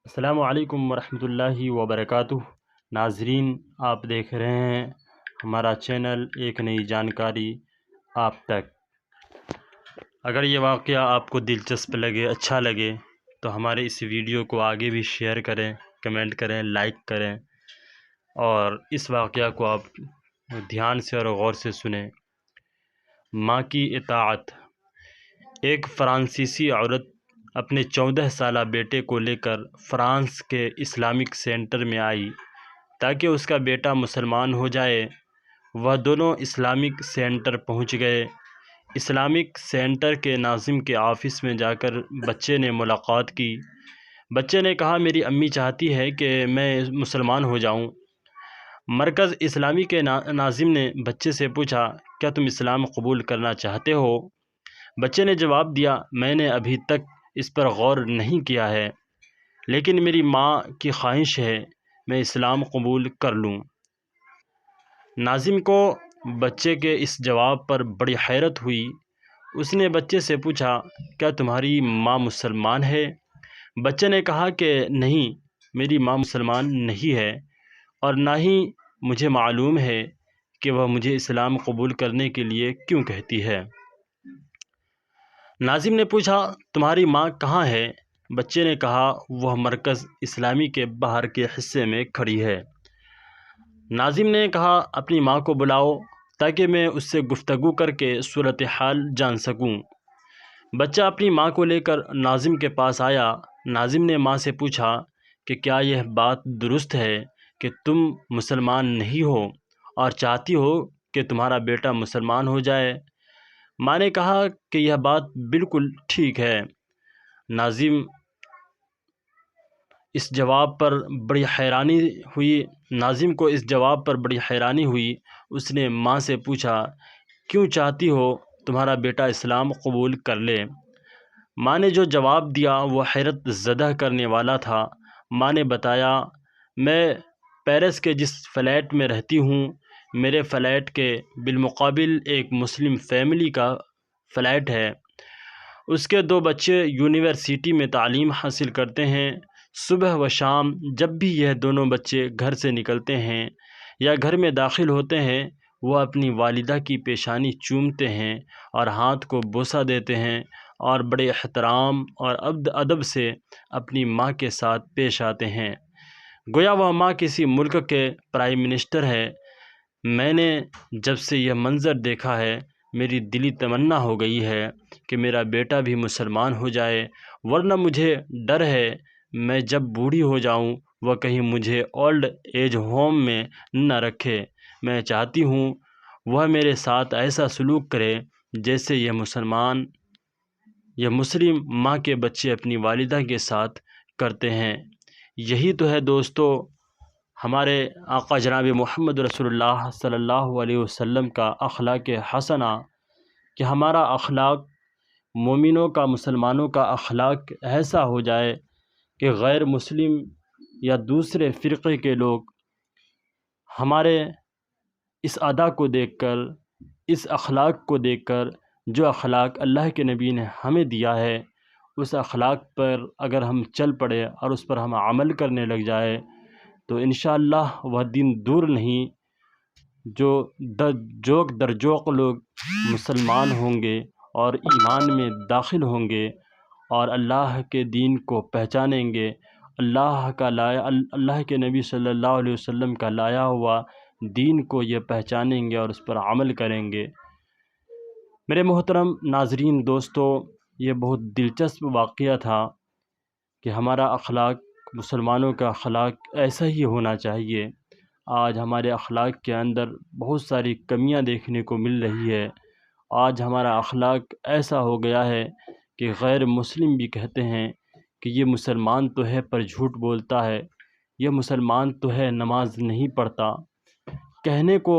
السلام علیکم ورحمۃ اللہ وبرکاتہ۔ ناظرین، آپ دیکھ رہے ہیں ہمارا چینل ایک نئی جانکاری آپ تک۔ اگر یہ واقعہ آپ کو دلچسپ لگے، اچھا لگے تو ہمارے اس ویڈیو کو آگے بھی شیئر کریں، کمنٹ کریں، لائک کریں، اور اس واقعہ کو آپ دھیان سے اور غور سے سنیں۔ ماں کی اطاعت۔ ایک فرانسیسی عورت اپنے 14 سالہ بیٹے کو لے کر فرانس کے اسلامک سینٹر میں آئی تاکہ اس کا بیٹا مسلمان ہو جائے۔ وہ دونوں اسلامک سینٹر پہنچ گئے۔ اسلامک سینٹر کے ناظم کے آفس میں جا کر بچے نے ملاقات کی۔ بچے نے کہا، میری امی چاہتی ہے کہ میں مسلمان ہو جاؤں۔ مرکز اسلامی کے ناظم نے بچے سے پوچھا، کیا تم اسلام قبول کرنا چاہتے ہو؟ بچے نے جواب دیا، میں نے ابھی تک اس پر غور نہیں کیا ہے، لیکن میری ماں کی خواہش ہے میں اسلام قبول کر لوں۔ ناظم کو بچے کے اس جواب پر بڑی حیرت ہوئی۔ اس نے بچے سے پوچھا، کیا تمہاری ماں مسلمان ہے؟ بچے نے کہا کہ نہیں، میری ماں مسلمان نہیں ہے، اور نہ ہی مجھے معلوم ہے کہ وہ مجھے اسلام قبول کرنے کے لیے کیوں کہتی ہے۔ ناظم نے پوچھا، تمہاری ماں کہاں ہے؟ بچے نے کہا، وہ مرکز اسلامی کے باہر کے حصے میں کھڑی ہے۔ ناظم نے کہا، اپنی ماں کو بلاؤ تاکہ میں اس سے گفتگو کر کے صورتحال جان سکوں۔ بچہ اپنی ماں کو لے کر ناظم کے پاس آیا۔ ناظم نے ماں سے پوچھا کہ کیا یہ بات درست ہے کہ تم مسلمان نہیں ہو اور چاہتی ہو کہ تمہارا بیٹا مسلمان ہو جائے؟ ماں نے کہا کہ یہ بات بالکل ٹھیک ہے۔ ناظم کو اس جواب پر بڑی حیرانی ہوئی۔ اس نے ماں سے پوچھا، کیوں چاہتی ہو تمہارا بیٹا اسلام قبول کر لے؟ ماں نے جو جواب دیا وہ حیرت زدہ کرنے والا تھا۔ ماں نے بتایا، میں پیرس کے جس فلیٹ میں رہتی ہوں، میرے فلیٹ کے بالمقابل ایک مسلم فیملی کا فلیٹ ہے۔ اس کے 2 بچے یونیورسٹی میں تعلیم حاصل کرتے ہیں۔ صبح و شام جب بھی یہ دونوں بچے گھر سے نکلتے ہیں یا گھر میں داخل ہوتے ہیں، وہ اپنی والدہ کی پیشانی چومتے ہیں اور ہاتھ کو بوسہ دیتے ہیں اور بڑے احترام اور ادب سے اپنی ماں کے ساتھ پیش آتے ہیں، گویا وہ ماں کسی ملک کے پرائم منسٹر ہے۔ میں نے جب سے یہ منظر دیکھا ہے، میری دلی تمنا ہو گئی ہے کہ میرا بیٹا بھی مسلمان ہو جائے، ورنہ مجھے ڈر ہے میں جب بوڑھی ہو جاؤں وہ کہیں مجھے اولڈ ایج ہوم میں نہ رکھے۔ میں چاہتی ہوں وہ میرے ساتھ ایسا سلوک کرے جیسے یہ مسلم ماں کے بچے اپنی والدہ کے ساتھ کرتے ہیں۔ یہی تو ہے دوستو ہمارے آقا جناب محمد رسول اللہ صلی اللہ علیہ وسلم کا اخلاق حسنہ، کہ ہمارا اخلاق مومنوں کا، مسلمانوں کا اخلاق ایسا ہو جائے کہ غیر مسلم یا دوسرے فرقے کے لوگ ہمارے اس ادا کو دیکھ کر، اس اخلاق کو دیکھ کر، جو اخلاق اللہ کے نبی نے ہمیں دیا ہے، اس اخلاق پر اگر ہم چل پڑے اور اس پر ہم عمل کرنے لگ جائے تو انشاءاللہ وہ دن دور نہیں جو جوق در جوق لوگ مسلمان ہوں گے اور ایمان میں داخل ہوں گے اور اللہ کے دین کو پہچانیں گے، اللہ کے نبی صلی اللہ علیہ وسلم کا لایا ہوا دین کو یہ پہچانیں گے اور اس پر عمل کریں گے۔ میرے محترم ناظرین، دوستو، یہ بہت دلچسپ واقعہ تھا کہ ہمارا اخلاق، مسلمانوں کا اخلاق ایسا ہی ہونا چاہیے۔ آج ہمارے اخلاق کے اندر بہت ساری کمیاں دیکھنے کو مل رہی ہے۔ آج ہمارا اخلاق ایسا ہو گیا ہے کہ غیر مسلم بھی کہتے ہیں کہ یہ مسلمان تو ہے پر جھوٹ بولتا ہے، یہ مسلمان تو ہے نماز نہیں پڑھتا، کہنے کو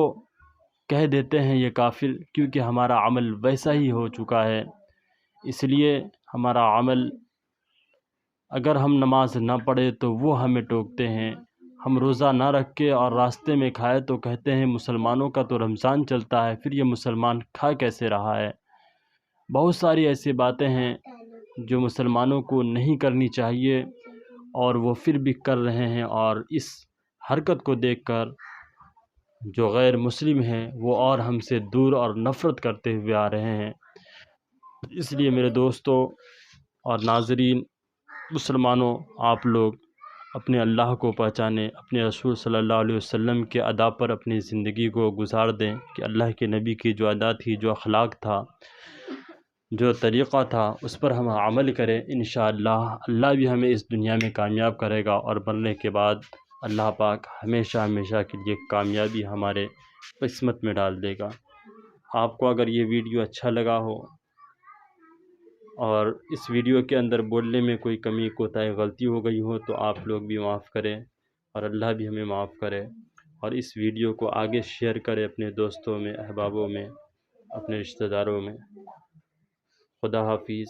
کہہ دیتے ہیں یہ کافر، کیونکہ ہمارا عمل ویسا ہی ہو چکا ہے۔ اس لیے ہمارا عمل، اگر ہم نماز نہ پڑھے تو وہ ہمیں ٹوکتے ہیں، ہم روزہ نہ رکھے اور راستے میں کھائے تو کہتے ہیں مسلمانوں کا تو رمضان چلتا ہے، پھر یہ مسلمان کھا کیسے رہا ہے۔ بہت ساری ایسی باتیں ہیں جو مسلمانوں کو نہیں کرنی چاہیے، اور وہ پھر بھی کر رہے ہیں، اور اس حرکت کو دیکھ کر جو غیر مسلم ہیں وہ اور ہم سے دور اور نفرت کرتے ہوئے آ رہے ہیں۔ اس لیے میرے دوستوں اور ناظرین، مسلمانوں، آپ لوگ اپنے اللہ کو پہچانیں، اپنے رسول صلی اللہ علیہ وسلم کے ادا پر اپنی زندگی کو گزار دیں کہ اللہ کے نبی کی جو ادا تھی، جو اخلاق تھا، جو طریقہ تھا، اس پر ہم عمل کریں۔ انشاءاللہ اللہ بھی ہمیں اس دنیا میں کامیاب کرے گا، اور مرنے کے بعد اللہ پاک ہمیشہ ہمیشہ کے لیے کامیابی ہمارے قسمت میں ڈال دے گا۔ آپ کو اگر یہ ویڈیو اچھا لگا ہو اور اس ویڈیو کے اندر بولنے میں کوئی کمی کوتاہی غلطی ہو گئی ہو تو آپ لوگ بھی معاف کریں، اور اللہ بھی ہمیں معاف کرے، اور اس ویڈیو کو آگے شیئر کریں اپنے دوستوں میں، احبابوں میں، اپنے رشتہ داروں میں۔ خدا حافظ۔